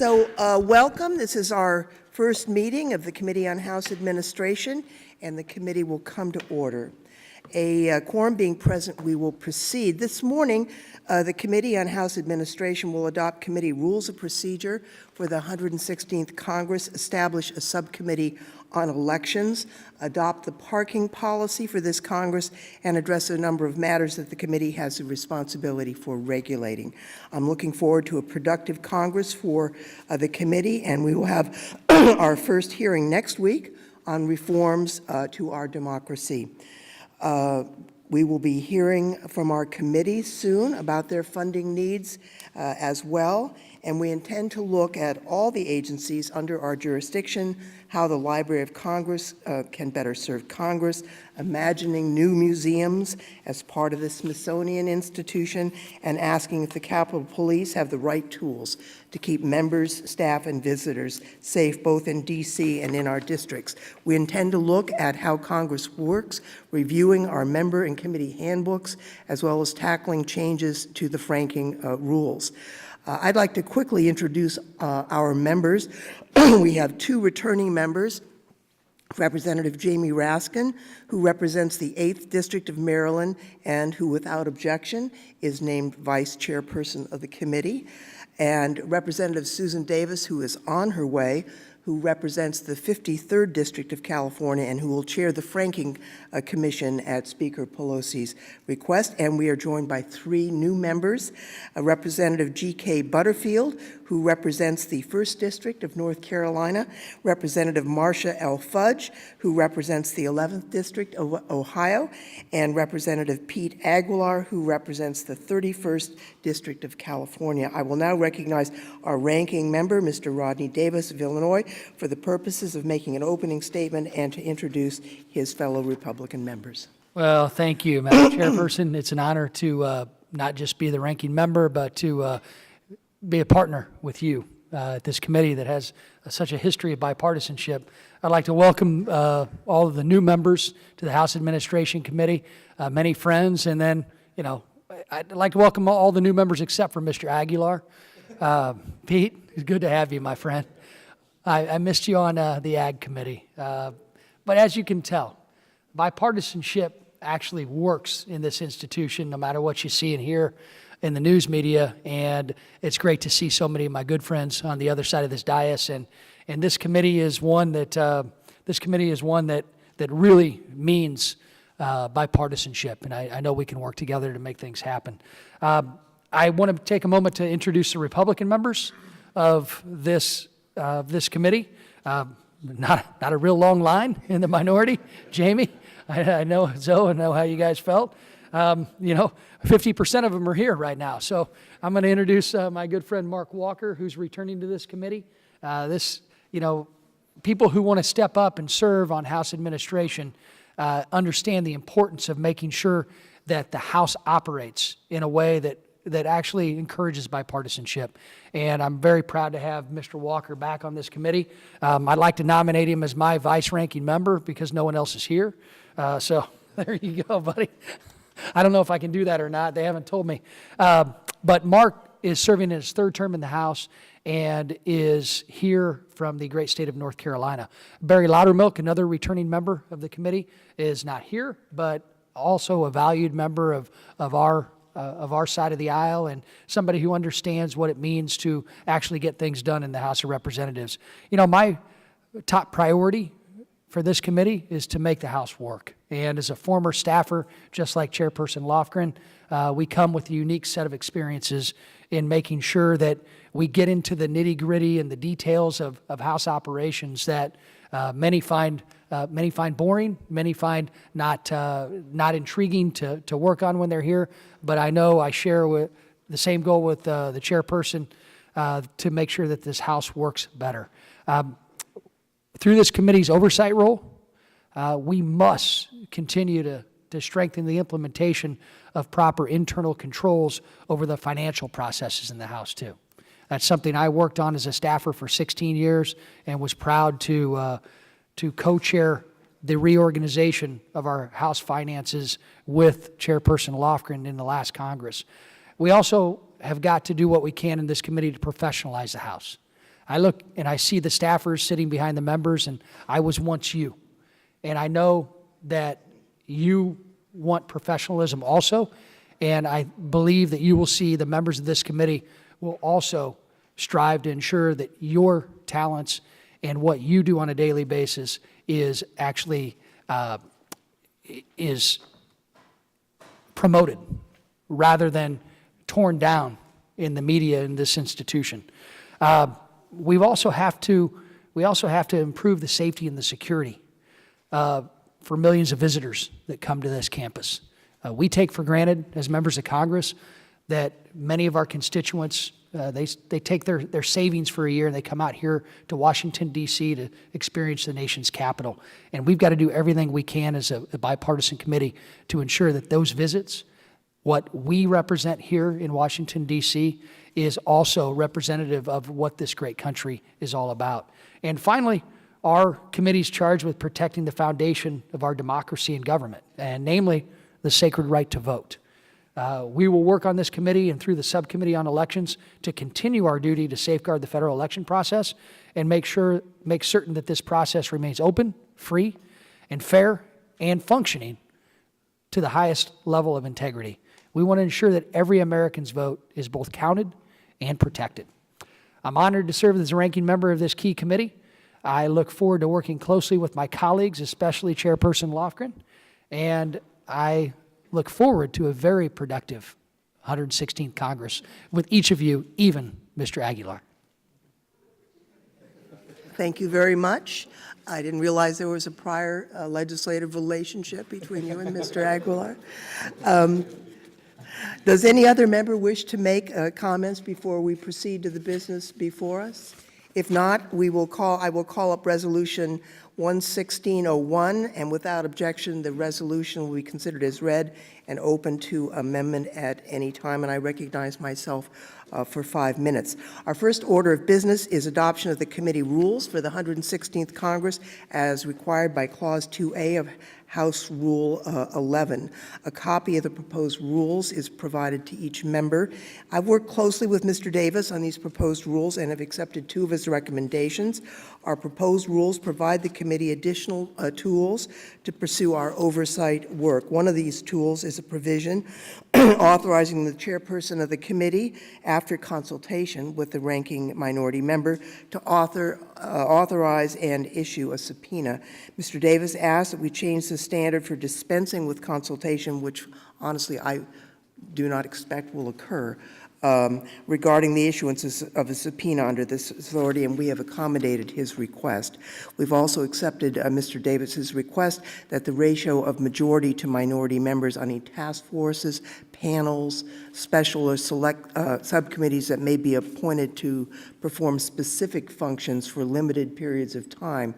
Welcome. This is our first meeting of the Committee on House Administration, and the committee will come to order. A quorum being present, we will proceed. This morning, the Committee on House Administration will adopt committee rules of procedure for the 116th Congress, establish a subcommittee on elections, adopt the parking policy for this Congress, and address a number of matters that the committee has a responsibility for regulating. I'm looking forward to a productive Congress for the committee, and we will have our first hearing next week on reforms to our democracy. We will be hearing from our committee soon about their funding needs as well, and we intend to look at all the agencies under our jurisdiction, how the Library of Congress can better serve Congress, imagining new museums as part of the Smithsonian Institution, and asking if the Capitol Police have the right tools to keep members, staff, and visitors safe both in D.C. and in our districts. We intend to look at how Congress works, reviewing our member and committee handbooks, as well as tackling changes to the franking rules. I'd like to quickly introduce our members. We have two returning members, Representative Jamie Raskin, who represents the 8th District of Maryland and who, without objection, is named Vice Chairperson of the committee, and Representative Susan Davis, who is on her way, who represents the 53rd District of California and who will chair the Franking Commission at Speaker Pelosi's request. And we are joined by three new members, Representative G.K. Butterfield, who represents the 1st District of North Carolina, Representative Marcia L. Fudge, who represents the 11th District of Ohio, and Representative Pete Aguilar, who represents the 31st District of California. I will now recognize our ranking member, Mr. Rodney Davis of Illinois, for the purposes of making an opening statement and to introduce his fellow Republican members. Well, thank you, Madam Chairperson. It's an honor to not just be the ranking member, but to be a partner with you at this committee that has such a history of bipartisanship. I'd like to welcome all of the new members to the House Administration Committee, many friends, and then, I'd like to welcome all the new members except for Mr. Aguilar. Pete, it's good to have you, my friend. I missed you on the Ag Committee. But as you can tell, bipartisanship actually works in this institution, no matter what you see and hear in the news media, and it's great to see so many of my good friends on the other side of this dais. And this committee is one that really means bipartisanship, and I know we can work together to make things happen. I want to take a moment to introduce the Republican members of this committee. Not a real long line in the minority. Jamie, I know, Zoe, I know how you guys felt. 50% of them are here right now. So I'm going to introduce my good friend Mark Walker, who's returning to this committee. People who want to step up and serve on House administration understand the importance of making sure that the House operates in a way that actually encourages bipartisanship. And I'm very proud to have Mr. Walker back on this committee. I'd like to nominate him as my vice-ranking member because no one else is here. So there you go, buddy. I don't know if I can do that or not. They haven't told me. But Mark is serving in his 3rd term in the House and is here from the great state of North Carolina. Barry Loudermilk, another returning member of the committee, is not here, but also a valued member of our side of the aisle and somebody who understands what it means to actually get things done in the House of Representatives. My top priority for this committee is to make the House work. And as a former staffer, just like Chairperson Lofgren, we come with a unique set of experiences in making sure that we get into the nitty-gritty and the details of House operations that many find boring, many find not intriguing to work on when they're here. But I know I share with the same goal with the chairperson to make sure that this House works better. Through this committee's oversight role, we must continue to strengthen the implementation of proper internal controls over the financial processes in the House too. That's something I worked on as a staffer for 16 years and was proud to co-chair the reorganization of our House finances with Chairperson Lofgren in the last Congress. We also have got to do what we can in this committee to professionalize the House. I look and I see the staffers sitting behind the members, and I was once you. And I know that you want professionalism also, and I believe that you will see the members of this committee will also strive to ensure that your talents and what you do on a daily basis is actually is promoted rather than torn down in the media in this institution. We also have to improve the safety and the security for millions of visitors that come to this campus. We take for granted as members of Congress that many of our constituents, they take their savings for a year and they come out here to Washington, D.C. to experience the nation's capital. And we've got to do everything we can as a bipartisan committee to ensure that those visits, what we represent here in Washington, D.C., is also representative of what this great country is all about. And finally, our committee is charged with protecting the foundation of our democracy and government, and namely the sacred right to vote. We will work on this committee and through the subcommittee on elections to continue our duty to safeguard the federal election process and make certain that this process remains open, free, and fair, and functioning to the highest level of integrity. We want to ensure that every American's vote is both counted and protected. I'm honored to serve as a ranking member of this key committee. I look forward to working closely with my colleagues, especially Chairperson Lofgren, and I look forward to a very productive 116th Congress with each of you, even Mr. Aguilar. Thank you very much. I didn't realize there was a prior legislative relationship between you and Mr. Aguilar. Does any other member wish to make comments before we proceed to the business before us? If not, I will call up Resolution 11601, and without objection, the resolution will be considered as read and open to amendment at any time, and I recognize myself for 5 minutes. Our first order of business is adoption of the committee rules for the 116th Congress as required by Clause 2A of House Rule 11. A copy of the proposed rules is provided to each member. I've worked closely with Mr. Davis on these proposed rules and have accepted 2 of his recommendations. Our proposed rules provide the committee additional tools to pursue our oversight work. One of these tools is a provision authorizing the chairperson of the committee, after consultation with the ranking minority member, to authorize and issue a subpoena. Mr. Davis asked that we change the standard for dispensing with consultation, which honestly I do not expect will occur, regarding the issuance of a subpoena under this authority, and we have accommodated his request. We've also accepted Mr. Davis's request that the ratio of majority to minority members on any task forces, panels, special or select subcommittees that may be appointed to perform specific functions for limited periods of time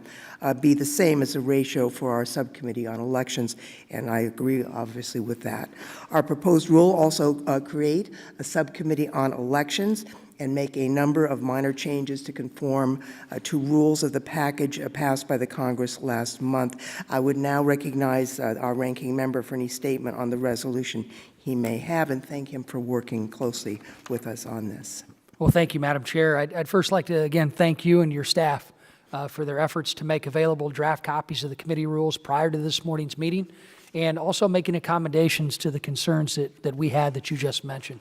be the same as the ratio for our subcommittee on elections, and I agree obviously with that. Our proposed rule also create a subcommittee on elections and make a number of minor changes to conform to rules of the package passed by the Congress last month. I would now recognize our ranking member for any statement on the resolution he may have, and thank him for working closely with us on this. Well, thank you, Madam Chair. I'd first like to, again, thank you and your staff for their efforts to make available draft copies of the committee rules prior to this morning's meeting, and also making accommodations to the concerns that we had that you just mentioned.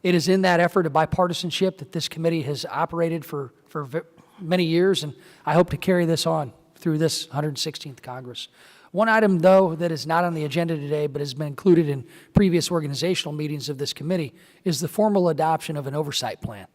It is in that effort of bipartisanship that this committee has operated for many years, and I hope to carry this on through this 116th Congress. One item, though, that is not on the agenda today but has been included in previous organizational meetings of this committee is the formal adoption of an oversight plan.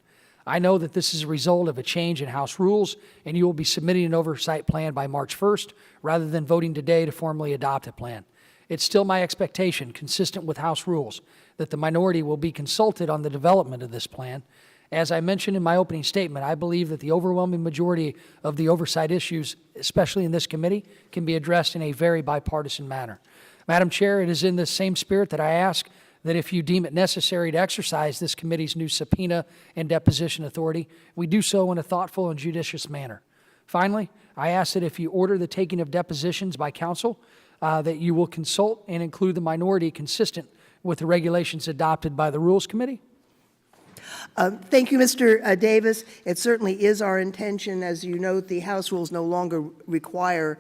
I know that this is a result of a change in House rules, and you will be submitting an oversight plan by March 1st rather than voting today to formally adopt a plan. It's still my expectation, consistent with House rules, that the minority will be consulted on the development of this plan. As I mentioned in my opening statement, I believe that the overwhelming majority of the oversight issues, especially in this committee, can be addressed in a very bipartisan manner. Madam Chair, it is in the same spirit that I ask that if you deem it necessary to exercise this committee's new subpoena and deposition authority, we do so in a thoughtful and judicious manner. Finally, I ask that if you order the taking of depositions by counsel, that you will consult and include the minority consistent with the regulations adopted by the Rules Committee. Thank you, Mr. Davis. It certainly is our intention. As you note, the House rules no longer require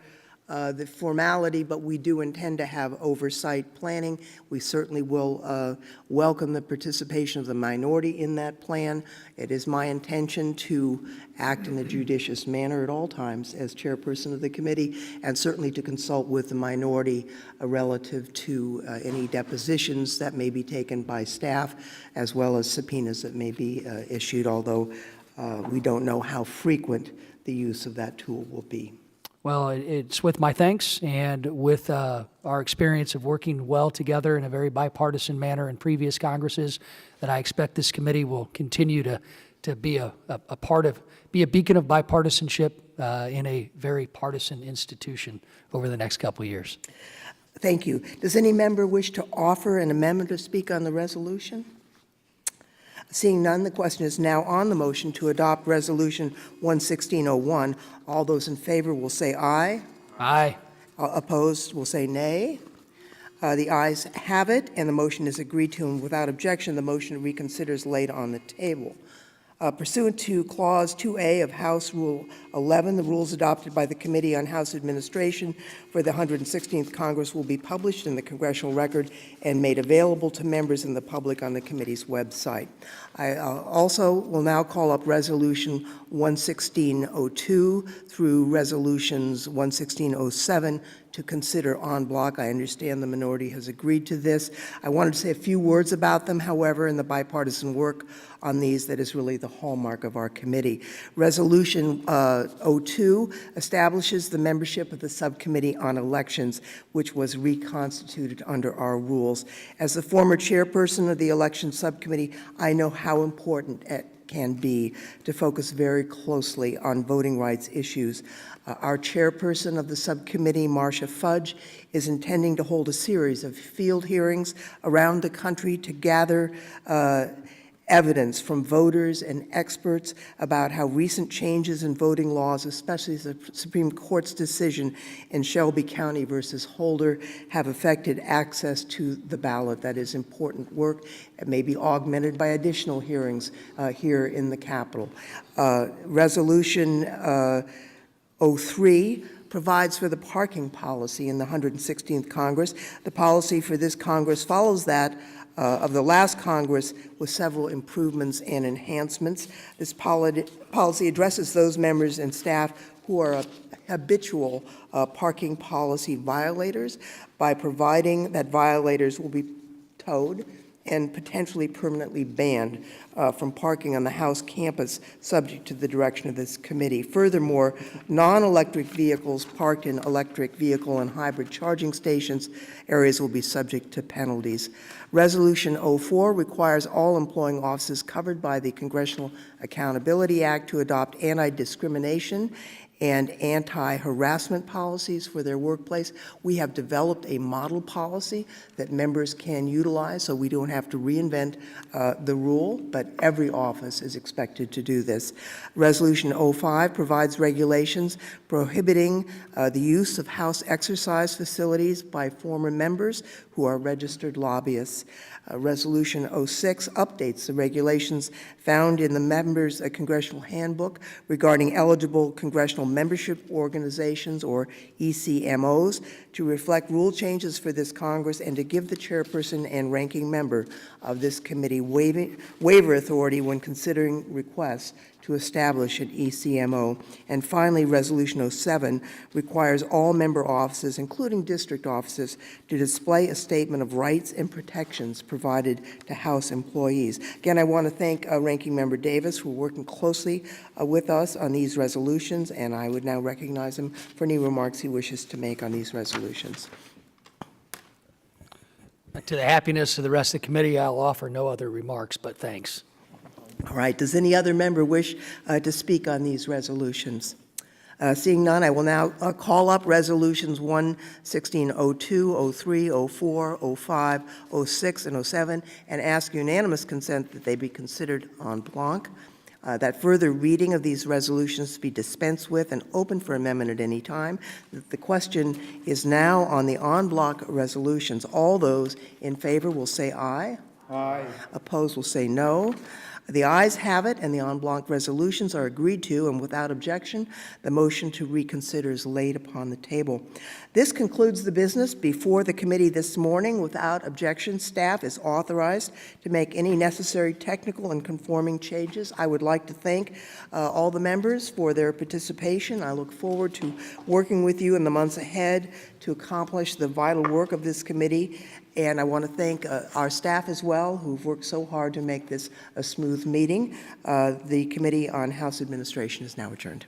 the formality, but we do intend to have oversight planning. We certainly will welcome the participation of the minority in that plan. It is my intention to act in a judicious manner at all times as chairperson of the committee, and certainly to consult with the minority relative to any depositions that may be taken by staff, as well as subpoenas that may be issued, although we don't know how frequent the use of that tool will be. Well, it's with my thanks and with our experience of working well together in a very bipartisan manner in previous Congresses that I expect this committee will continue to be a beacon of bipartisanship in a very partisan institution over the next couple of years. Thank you. Does any member wish to offer an amendment to speak on the resolution? Seeing none, the question is now on the motion to adopt Resolution 11601. All those in favor will say aye. Aye. Opposed will say nay. The ayes have it, and the motion is agreed to, and without objection, the motion to reconsider is laid on the table. Pursuant to Clause 2A of House Rule 11, the rules adopted by the Committee on House Administration for the 116th Congress will be published in the Congressional Record and made available to members and the public on the committee's website. I also will now call up Resolution 11602 through Resolutions 11607 to consider en bloc. I understand the minority has agreed to this. I wanted to say a few words about them, however, in the bipartisan work on these that is really the hallmark of our committee. Resolution 02 establishes the membership of the Subcommittee on Elections, which was reconstituted under our rules. As the former chairperson of the Elections Subcommittee, I know how important it can be to focus very closely on voting rights issues. Our chairperson of the subcommittee, Marcia Fudge, is intending to hold a series of field hearings around the country to gather evidence from voters and experts about how recent changes in voting laws, especially the Supreme Court's decision in Shelby County versus Holder, have affected access to the ballot. That is important work. It may be augmented by additional hearings here in the Capitol. Resolution 03 provides for the parking policy in the 116th Congress. The policy for this Congress follows that of the last Congress with several improvements and enhancements. This policy addresses those members and staff who are habitual parking policy violators by providing that violators will be towed and potentially permanently banned from parking on the House campus, subject to the direction of this committee. Furthermore, non-electric vehicles parked in electric vehicle and hybrid charging stations areas will be subject to penalties. Resolution 04 requires all employing offices covered by the Congressional Accountability Act to adopt anti-discrimination and anti-harassment policies for their workplace. We have developed a model policy that members can utilize, so we don't have to reinvent the rule, but every office is expected to do this. Resolution 05 provides regulations prohibiting the use of House exercise facilities by former members who are registered lobbyists. Resolution 06 updates the regulations found in the members' congressional handbook regarding eligible congressional membership organizations, or ECMOs, to reflect rule changes for this Congress and to give the chairperson and ranking member of this committee waiver authority when considering requests to establish an ECMO. And finally, Resolution 07 requires all member offices, including district offices, to display a statement of rights and protections provided to House employees. Again, I want to thank Ranking Member Davis for working closely with us on these resolutions, and I would now recognize him for any remarks he wishes to make on these resolutions. To the happiness of the rest of the committee, I'll offer no other remarks, but thanks. All right. Does any other member wish to speak on these resolutions? Seeing none, I will now call up resolutions 11602, 03, 04, 05, 06, and 07, and ask unanimous consent that they be considered en bloc. That further reading of these resolutions be dispensed with and open for amendment at any time. The question is now on the en bloc resolutions. All those in favor will say aye. Aye. Opposed will say no. The ayes have it, and the en bloc resolutions are agreed to, and without objection, the motion to reconsider is laid upon the table. This concludes the business before the committee this morning. Without objection, staff is authorized to make any necessary technical and conforming changes. I would like to thank all the members for their participation. I look forward to working with you in the months ahead to accomplish the vital work of this committee. And I want to thank our staff as well, who've worked so hard to make this a smooth meeting. The Committee on House Administration is now adjourned.